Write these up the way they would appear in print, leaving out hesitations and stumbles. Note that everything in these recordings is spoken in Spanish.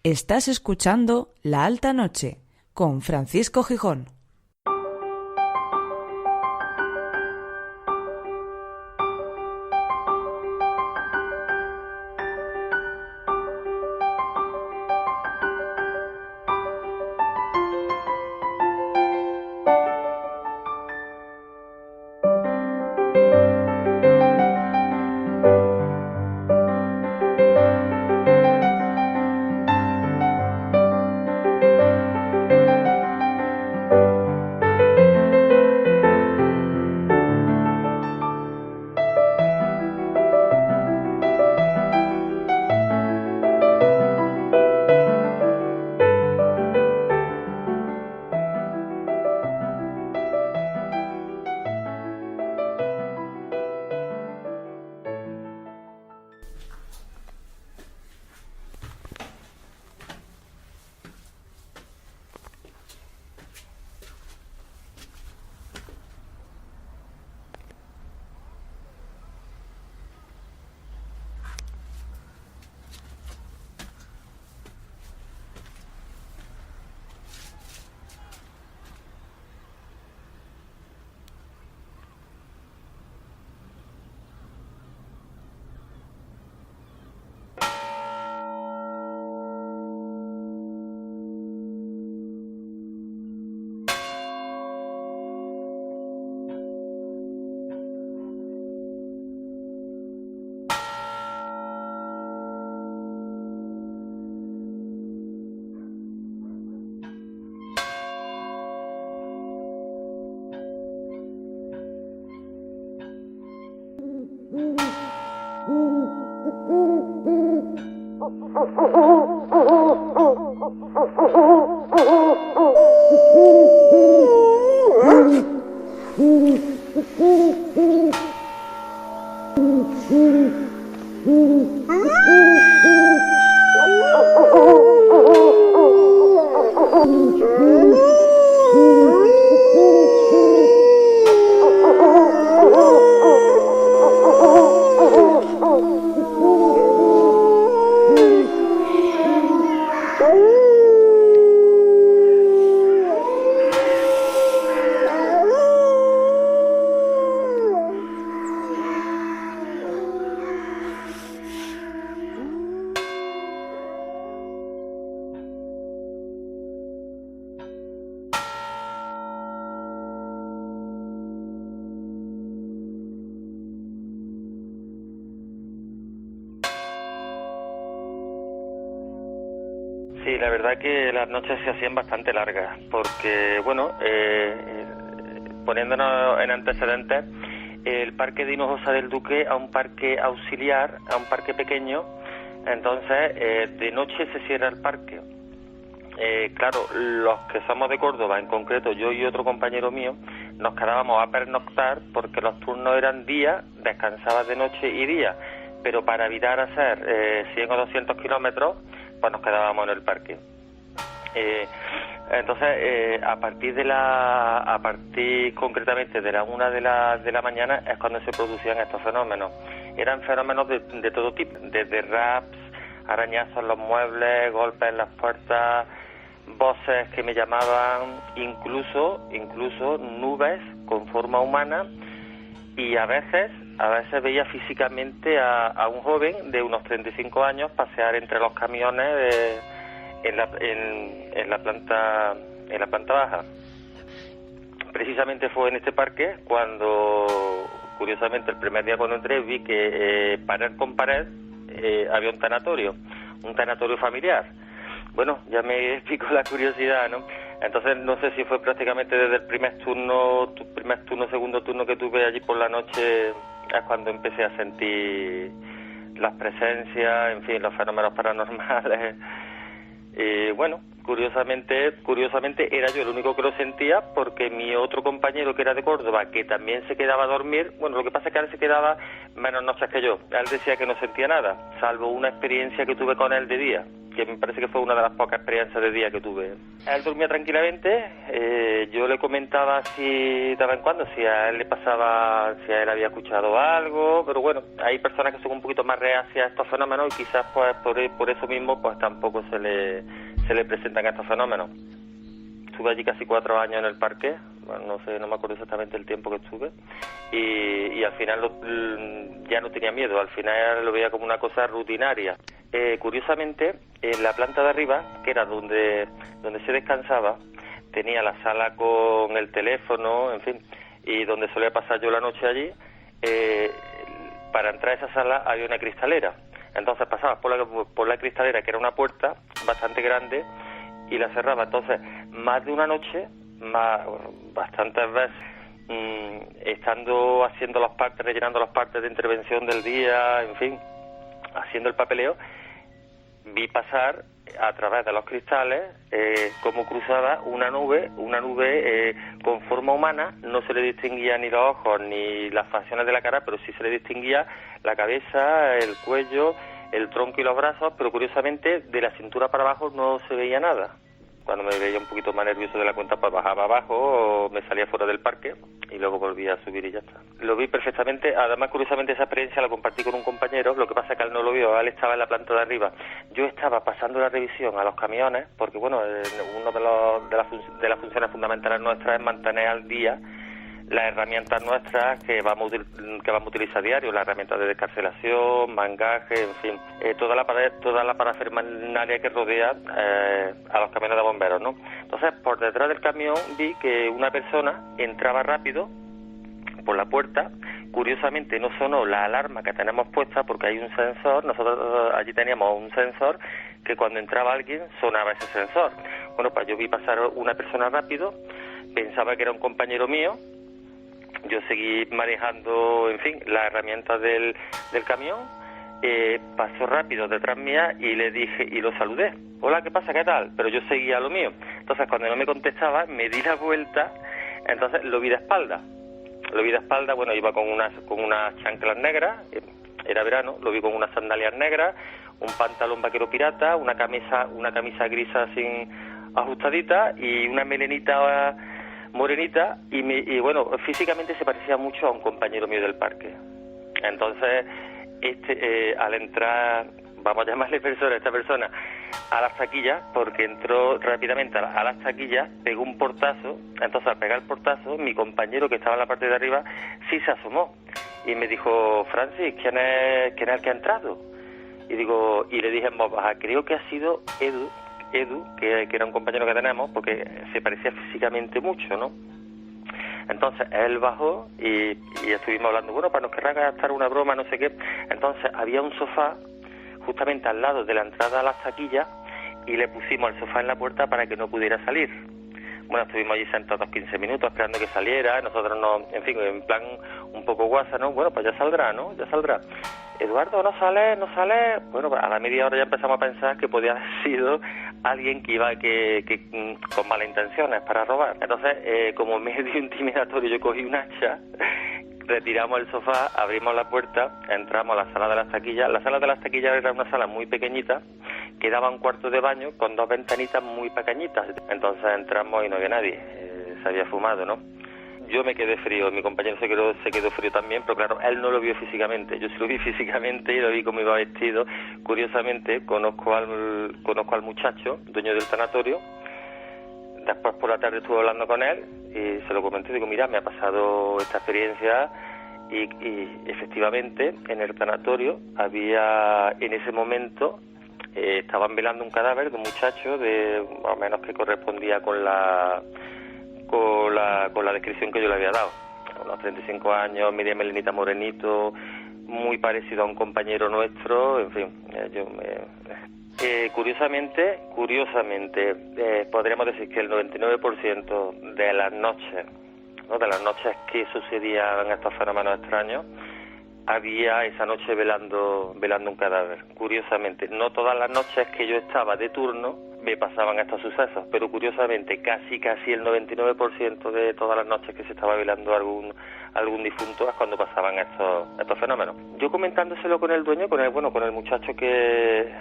Estás escuchando La Alta Noche con Francisco Gijón. Sí, la verdad que las noches se hacían bastante largas, porque, bueno, poniéndonos en antecedentes, el parque de Hinojosa del Duque a un parque auxiliar, a un parque pequeño, entonces de noche se cierra el parque. Claro, los que somos de Córdoba, en concreto yo y otro compañero mío, nos quedábamos a pernoctar porque los turnos eran día, descansabas de noche y día, pero para evitar hacer 100 o 200 kilómetros, pues nos quedábamos en el parque. Entonces, a partir concretamente de la 1 de la mañana es cuando se producían estos fenómenos. Eran fenómenos de todo tipo, desde raps, arañazos en los muebles, golpes en las puertas, voces que me llamaban, incluso nubes con forma humana, y a veces veía físicamente a un joven de unos 35 años pasear entre los camiones en la planta baja. Precisamente fue en este parque cuando, curiosamente, el primer día cuando entré vi que pared con pared había un tanatorio familiar. Bueno, ya me picó la curiosidad, ¿no? Entonces no sé si fue prácticamente desde el primer turno, segundo turno que tuve allí por la noche, es cuando empecé a sentir las presencias, en fin, los fenómenos paranormales. Bueno, curiosamente era yo el único que lo sentía, porque mi otro compañero que era de Córdoba, que también se quedaba a dormir, bueno, lo que pasa es que él se quedaba menos noches que yo. Él decía que no sentía nada, salvo una experiencia que tuve con él de día. que me parece que fue una de las pocas experiencias de día que tuve. Él dormía tranquilamente, yo le comentaba si de vez en cuando si a él le pasaba, si a él había escuchado algo, pero bueno, hay personas que son un poquito más reacias a estos fenómenos y quizás pues por eso mismo pues tampoco se le presentan estos fenómenos. Estuve allí casi 4 años en el parque, bueno, no sé, no me acuerdo exactamente el tiempo que estuve, y al final ya no tenía miedo, al final lo veía como una cosa rutinaria. Curiosamente, en la planta de arriba, que era donde se descansaba, tenía la sala con el teléfono, en fin, y donde solía pasar yo la noche allí. Para entrar a esa sala había una cristalera, entonces pasabas por la cristalera, que era una puerta bastante grande, y la cerraba. Entonces, más de una noche, bastantes veces, estando haciendo las partes, rellenando las partes de intervención del día, en fin, haciendo el papeleo, vi pasar a través de los cristales como cruzaba una nube con forma humana. No se le distinguía ni los ojos ni las facciones de la cara, pero sí se le distinguía la cabeza, el cuello, el tronco y los brazos, pero curiosamente de la cintura para abajo no se veía nada. Cuando me veía un poquito más nervioso de la cuenta, pues bajaba abajo o me salía fuera del parque y luego volvía a subir y ya está. Lo vi perfectamente. Además, curiosamente, esa experiencia la compartí con un compañero. Lo que pasa es que él no lo vio, él estaba en la planta de arriba. Yo estaba pasando la revisión a los camiones, porque bueno, uno de las funciones fundamentales nuestras es mantener al día las herramientas nuestras que vamos a utilizar a diario, las herramientas de descarcelación, mangaje, en fin, toda la parafernalia que rodea a los camiones de bomberos, ¿no? Entonces, por detrás del camión vi que una persona entraba rápido por la puerta. Curiosamente no sonó la alarma que tenemos puesta porque hay un sensor. Nosotros allí teníamos un sensor que cuando entraba alguien sonaba ese sensor. Bueno, pues yo vi pasar una persona rápido, pensaba que era un compañero mío. Yo seguí manejando, en fin, las herramientas del camión. Pasó rápido detrás mía y le dije, y lo saludé. Hola, ¿qué pasa? ¿Qué tal? Pero yo seguía lo mío. Entonces, cuando no me contestaba, me di la vuelta, entonces lo vi de espalda. Bueno, iba con unas chanclas negras, era verano, lo vi con unas sandalias negras, un pantalón vaquero pirata, una camisa grisa sin ajustadita y una melenita morenita, y bueno, físicamente se parecía mucho a un compañero mío del parque. Entonces, al entrar, vamos a llamarle esta persona, a las taquillas, porque entró rápidamente a las taquillas, pegó un portazo. Entonces, al pegar el portazo, mi compañero que estaba en la parte de arriba sí se asomó y me dijo, Francis, ¿quién es el que ha entrado? Y le dije en voz baja, creo que ha sido Edu, que era un compañero que tenemos, porque se parecía físicamente mucho, ¿no? Entonces él bajó y estuvimos hablando, bueno, para nos querrá gastar una broma, no sé qué. Entonces había un sofá justamente al lado de la entrada a las taquillas y le pusimos el sofá en la puerta para que no pudiera salir. Bueno, estuvimos allí sentados 15 minutos esperando que saliera. Nosotros en fin, en plan un poco guasa, ¿no? Bueno, pues ya saldrá, ¿no? Ya saldrá. Eduardo, no sale. Bueno, pues a la media hora ya empezamos a pensar que podía haber sido alguien que iba con malas intenciones para robar. Entonces, como medio intimidatorio, yo cogí un hacha, retiramos el sofá, abrimos la puerta, entramos a la sala de las taquillas. La sala de las taquillas era una sala muy pequeñita, que daba un cuarto de baño con 2 ventanitas muy pequeñitas. Entonces entramos y no había nadie, se había fumado, ¿no? Yo me quedé frío, mi compañero se quedó frío también, pero claro, él no lo vio físicamente. Yo sí lo vi físicamente y lo vi cómo iba vestido. Curiosamente, conozco al muchacho, dueño del tanatorio. Después por la tarde estuve hablando con él y se lo comenté. Digo, mira, me ha pasado esta experiencia y efectivamente en el tanatorio había, en ese momento, estaban velando un cadáver de un muchacho de más o menos que correspondía con la descripción que yo le había dado. Unos 35 años, media melenita, morenito, muy parecido a un compañero nuestro, en fin, curiosamente, podríamos decir que el 99% de las noches, ¿no?, de las noches que sucedían estos fenómenos extraños, había esa noche velando un cadáver. Curiosamente, no todas las noches que yo estaba de turno me pasaban estos sucesos, pero curiosamente casi el 99% de todas las noches que se estaba velando algún difunto es cuando pasaban estos fenómenos. Yo comentándoselo con el dueño, con el muchacho que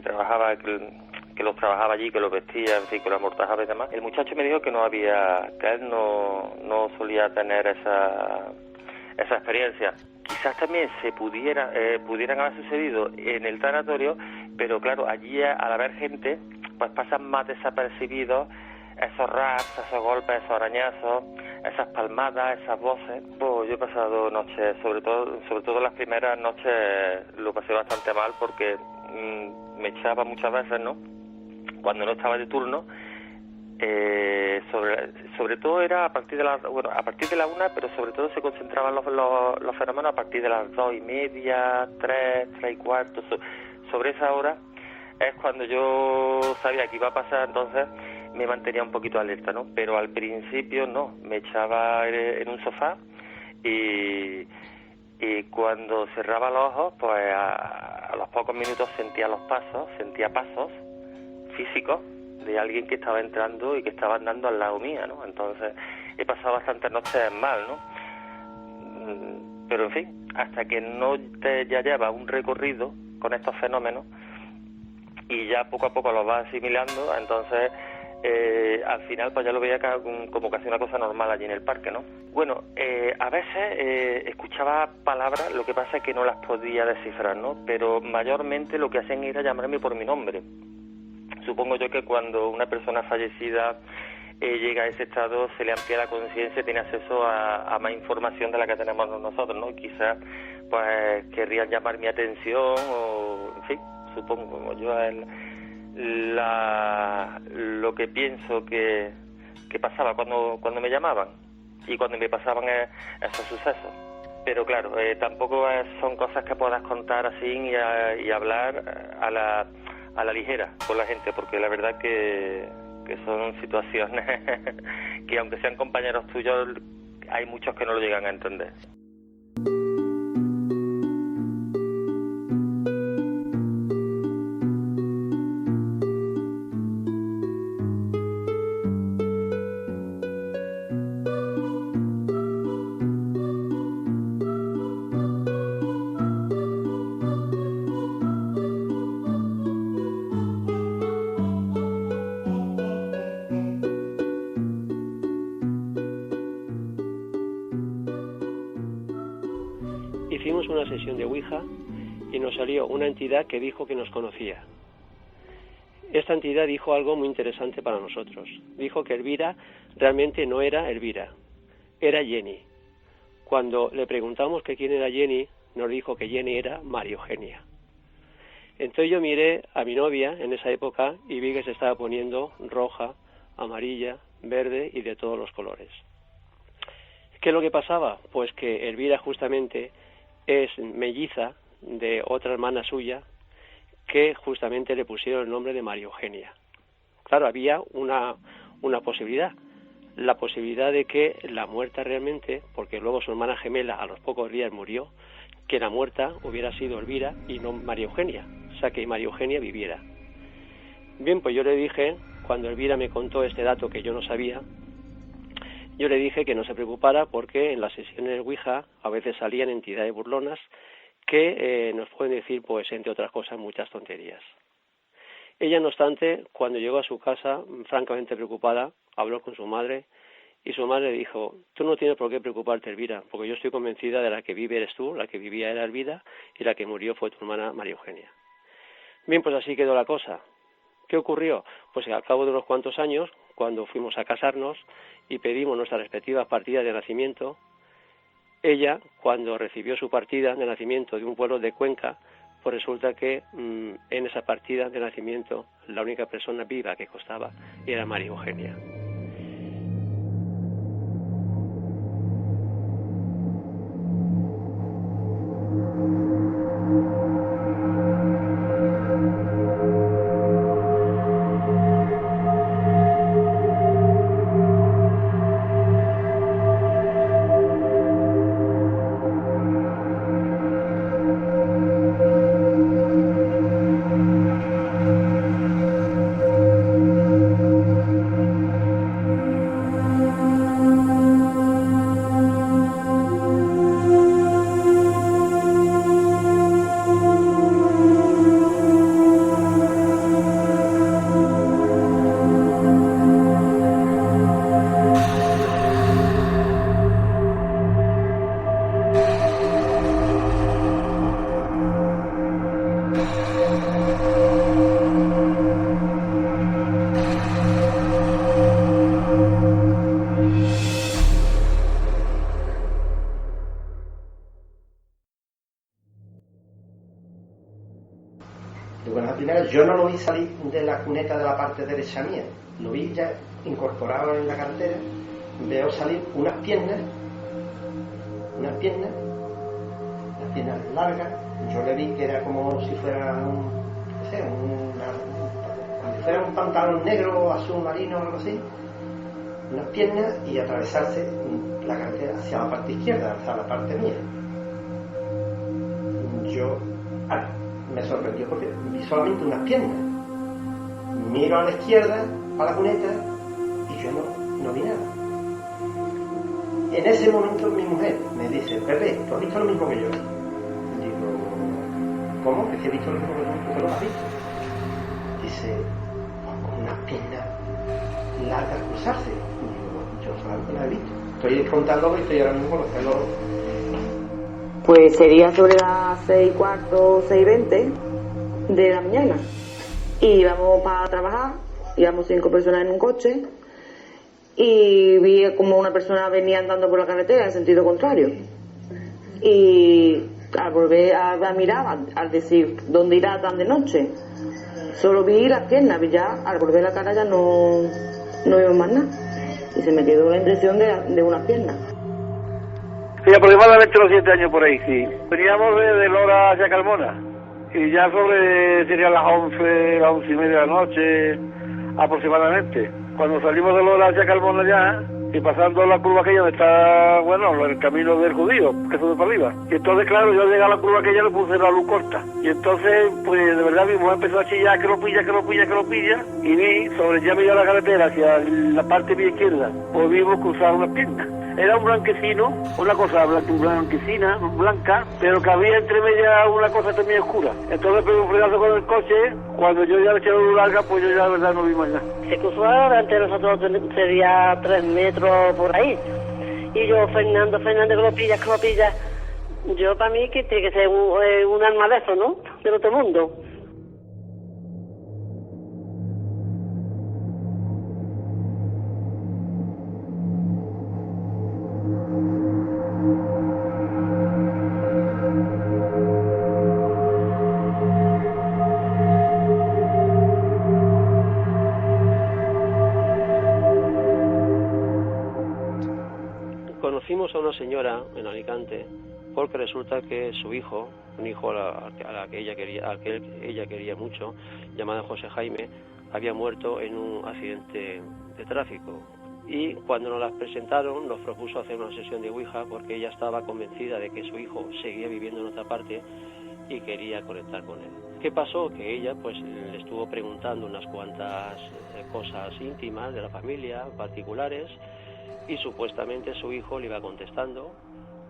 trabajaba, que los trabajaba allí, que los vestía, en fin, que los amortajaba y demás, el muchacho me dijo que él no solía tener esa experiencia. Quizás también pudieran haber sucedido en el tanatorio, pero claro, allí al haber gente, pues pasan más desapercibidos esos raps, esos golpes, esos arañazos, esas palmadas, esas voces. Pues yo he pasado noches, sobre todo las primeras noches lo pasé bastante mal porque me echaba muchas veces, ¿no?, cuando no estaba de turno. Sobre todo era a partir de la 1, pero sobre todo se concentraban los fenómenos a partir de las 2:30, 3:45. Sobre esa hora es cuando yo sabía que iba a pasar, entonces me mantenía un poquito alerta, ¿no? Pero al principio no, me echaba en un sofá y cuando cerraba los ojos, pues a los pocos minutos sentía pasos físicos de alguien que estaba entrando y que estaba andando al lado mía, ¿no? Entonces he pasado bastantes noches mal, ¿no? Pero en fin, hasta que no ya llevas un recorrido con estos fenómenos y ya poco a poco los vas asimilando, entonces al final pues ya lo veía como casi una cosa normal allí en el parque, ¿no? Bueno, a veces escuchaba palabras, lo que pasa es que no las podía descifrar, ¿no? Pero mayormente lo que hacían era llamarme por mi nombre. Supongo yo que cuando una persona fallecida llega a ese estado, se le amplía la conciencia, tiene acceso a más información de la que tenemos nosotros, ¿no? Quizás pues querrían llamar mi atención o, en fin, supongo yo lo que pienso que pasaba cuando me llamaban y cuando me pasaban esos sucesos. Pero claro, tampoco son cosas que puedas contar así y hablar a la ligera con la gente, porque la verdad que son situaciones que aunque sean compañeros tuyos, hay muchos que no lo llegan a entender. Hicimos una sesión de Ouija y nos salió una entidad que dijo que nos conocía. Esta entidad dijo algo muy interesante para nosotros. Dijo que Elvira realmente no era Elvira, era Jenny. Cuando le preguntamos que quién era Jenny, nos dijo que Jenny era María Eugenia. Entonces yo miré a mi novia en esa época y vi que se estaba poniendo roja, amarilla, verde y de todos los colores. ¿Qué es lo que pasaba? Pues que Elvira justamente es melliza de otra hermana suya que justamente le pusieron el nombre de María Eugenia. Claro, había una posibilidad, la posibilidad de que la muerta realmente, porque luego su hermana gemela a los pocos días murió, que la muerta hubiera sido Elvira y no María Eugenia, o sea que María Eugenia viviera. Bien, pues yo le dije, cuando Elvira me contó este dato que yo no sabía, yo le dije que no se preocupara porque en las sesiones de Ouija a veces salían entidades burlonas que nos pueden decir, pues entre otras cosas, muchas tonterías. Ella, no obstante, cuando llegó a su casa, francamente preocupada, habló con su madre y su madre dijo, tú no tienes por qué preocuparte, Elvira, porque yo estoy convencida de la que vive eres tú, la que vivía era Elvira y la que murió fue tu hermana María Eugenia. Bien, pues así quedó la cosa. ¿Qué ocurrió? Pues al cabo de unos cuantos años, cuando fuimos a casarnos y pedimos nuestras respectivas partidas de nacimiento, ella, cuando recibió su partida de nacimiento de un pueblo de Cuenca, pues resulta que en esa partida de nacimiento la única persona viva que constaba era María Eugenia. vi salir de la cuneta de la parte derecha mía, lo vi ya incorporado en la carretera, veo salir unas piernas largas. Yo le vi que era como si fuera como si fuera un pantalón negro, azul marino o algo así, unas piernas, y atravesarse la carretera hacia la parte izquierda, hacia la parte mía. Yo me sorprendió porque vi solamente unas piernas. Miro a la izquierda, a la cuneta, y yo no vi nada. En ese momento mi mujer me dice: Pepe, ¿tú has visto lo mismo que yo? Digo: ¿cómo? ¿Es que he visto lo mismo que tú? ¿Tú qué lo has visto? Dice: pues con unas piernas largas cruzarse. Digo: yo solamente la he visto. Estoy contando que estoy ahora mismo con los pelos. Pues sería sobre las 6:15, 6:20 de la mañana. Y íbamos para trabajar, íbamos 5 personas en un coche, y vi como una persona venía andando por la carretera en sentido contrario. Y al volver a mirar, al decir ¿dónde irá tan de noche?, solo vi las piernas, y ya al volver la cara ya no vimos más nada. Y se me quedó la impresión de unas piernas. Sí, aproximadamente los 7 años por ahí, sí. Veníamos de Lora hacia Carmona, y ya serían las 11:30 de la noche, aproximadamente. Cuando salimos de Lora hacia Carmona ya, y pasando la curva aquella donde está, bueno, el camino del judío, que sube para arriba. Y entonces, claro, yo llegué a la curva aquella, le puse la luz corta. Y entonces, pues, de verdad, mi mujer empezó a chillar, que lo pilla, y vi, sobre ya medio la carretera, hacia la parte de mi izquierda, pues vimos cruzar una pierna. Era un blanquecino, una cosa blanquecina, blanca, pero que había entre medias una cosa también oscura. Entonces pegué un frenazo con el coche. Cuando yo ya le eché la luz larga, pues yo ya la verdad no vi más nada. Se cruzó delante de nosotros, sería 3 metros por ahí. Y yo, Fernando, que lo pillas. Yo, para mí, que tiene que ser un alma de eso, ¿no? Del otro mundo. Conocimos a una señora en Alicante porque resulta que su hijo, un hijo a la que ella quería mucho, llamado José Jaime, había muerto en un accidente de tráfico. Y cuando nos las presentaron, nos propuso hacer una sesión de Ouija porque ella estaba convencida de que su hijo seguía viviendo en otra parte y quería conectar con él. ¿Qué pasó? Que ella pues le estuvo preguntando unas cuantas cosas íntimas de la familia, particulares, y supuestamente su hijo le iba contestando,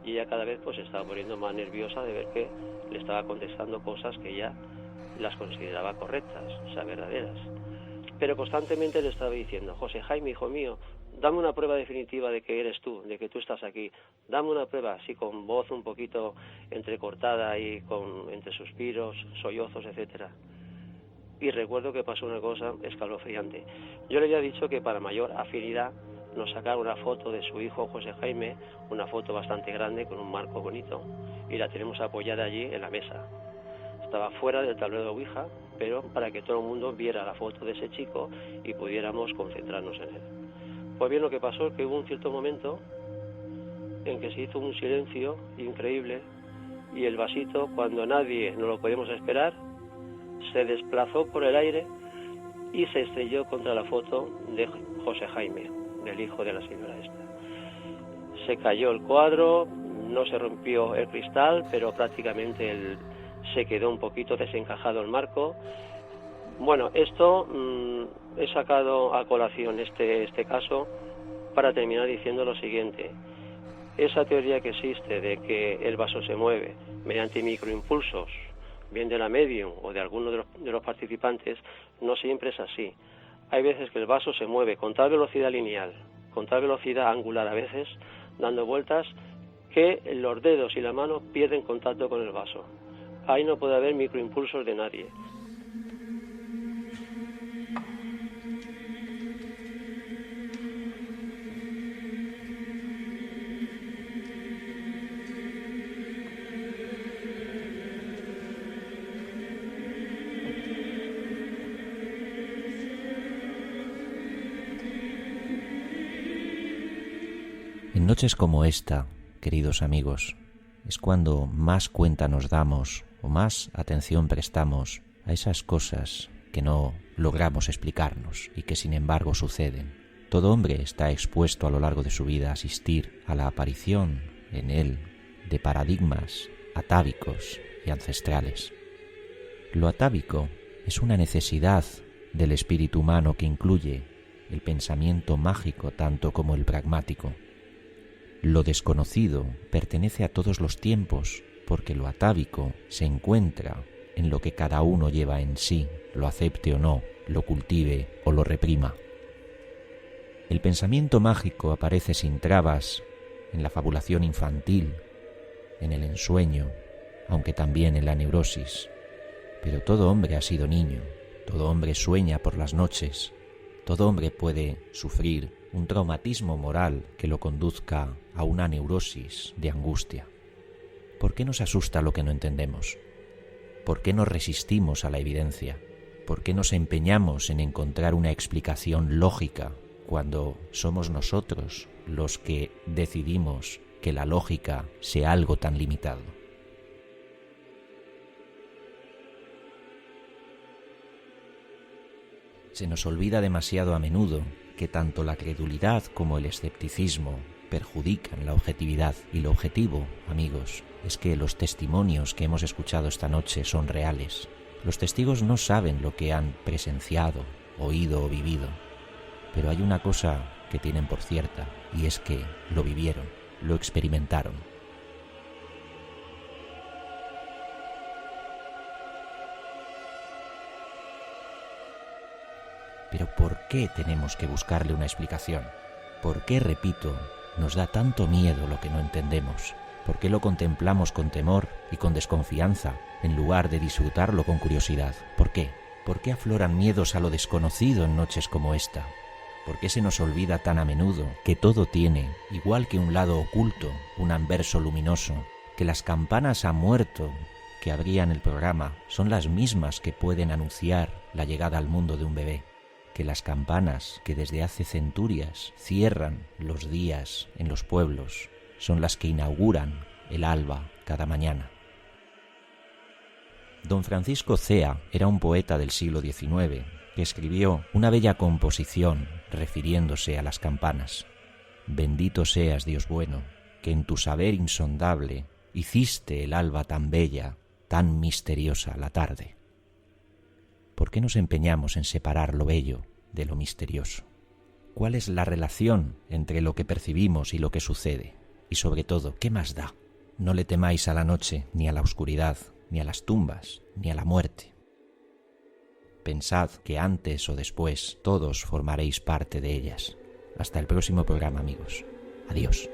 y ella cada vez pues se estaba poniendo más nerviosa de ver que le estaba contestando cosas que ella las consideraba correctas, o sea, verdaderas. Pero constantemente le estaba diciendo: José Jaime, hijo mío, dame una prueba definitiva de que eres tú, de que tú estás aquí. Dame una prueba, así con voz un poquito entrecortada y entre suspiros, sollozos, etcétera. Y recuerdo que pasó una cosa escalofriante. Yo le había dicho que para mayor afinidad nos sacara una foto de su hijo José Jaime, una foto bastante grande con un marco bonito, y la tenemos apoyada allí en la mesa. Estaba fuera del tablero de Ouija, pero para que todo el mundo viera la foto de ese chico y pudiéramos concentrarnos en él. Pues bien, lo que pasó es que hubo un cierto momento en que se hizo un silencio increíble, y el vasito, cuando nadie no lo podíamos esperar, se desplazó por el aire y se estrelló contra la foto de José Jaime, del hijo de la señora esta. Se cayó el cuadro, no se rompió el cristal, pero prácticamente se quedó un poquito desencajado el marco. Bueno, esto he sacado a colación este caso para terminar diciendo lo siguiente. Esa teoría que existe de que el vaso se mueve mediante microimpulsos, bien de la medium o de alguno de los participantes, no siempre es así. Hay veces que el vaso se mueve con tal velocidad lineal, con tal velocidad angular a veces, dando vueltas, que los dedos y la mano pierden contacto con el vaso. Ahí no puede haber microimpulsos de nadie. noches como esta, queridos amigos, es cuando más cuenta nos damos o más atención prestamos a esas cosas que no logramos explicarnos y que sin embargo suceden. Todo hombre está expuesto a lo largo de su vida a asistir a la aparición en él de paradigmas atávicos y ancestrales. Lo atávico es una necesidad del espíritu humano que incluye el pensamiento mágico tanto como el pragmático. Lo desconocido pertenece a todos los tiempos, porque lo atávico se encuentra en lo que cada uno lleva en sí, lo acepte o no, lo cultive o lo reprima. El pensamiento mágico aparece sin trabas en la fabulación infantil, en el ensueño, aunque también en la neurosis. Pero todo hombre ha sido niño, todo hombre sueña por las noches, todo hombre puede sufrir un traumatismo moral que lo conduzca a una neurosis de angustia. ¿Por qué nos asusta lo que no entendemos? ¿Por qué nos resistimos a la evidencia? ¿Por qué nos empeñamos en encontrar una explicación lógica cuando somos nosotros los que decidimos que la lógica sea algo tan limitado? Se nos olvida demasiado a menudo que tanto la credulidad como el escepticismo perjudican la objetividad, y lo objetivo, amigos, es que los testimonios que hemos escuchado esta noche son reales. Los testigos no saben lo que han presenciado, oído o vivido, pero hay una cosa que tienen por cierta, y es que lo vivieron, lo experimentaron. Pero ¿por qué tenemos que buscarle una explicación? ¿Por qué, repito, nos da tanto miedo lo que no entendemos? ¿Por qué lo contemplamos con temor y con desconfianza en lugar de disfrutarlo con curiosidad? ¿Por qué? ¿Por qué afloran miedos a lo desconocido en noches como esta? ¿Por qué se nos olvida tan a menudo que todo tiene, igual que un lado oculto, un anverso luminoso? Que las campanas a muerto que abrían el programa son las mismas que pueden anunciar la llegada al mundo de un bebé. Que las campanas que desde hace centurias cierran los días en los pueblos son las que inauguran el alba cada mañana. Don Francisco Cea era un poeta del siglo XIX que escribió una bella composición refiriéndose a las campanas. Bendito seas, Dios bueno, que en tu saber insondable hiciste el alba tan bella, tan misteriosa la tarde. ¿Por qué nos empeñamos en separar lo bello de lo misterioso? ¿Cuál es la relación entre lo que percibimos y lo que sucede? Y sobre todo, ¿qué más da? No le temáis a la noche, ni a la oscuridad, ni a las tumbas, ni a la muerte. Pensad que antes o después todos formaréis parte de ellas. Hasta el próximo programa, amigos. Adiós.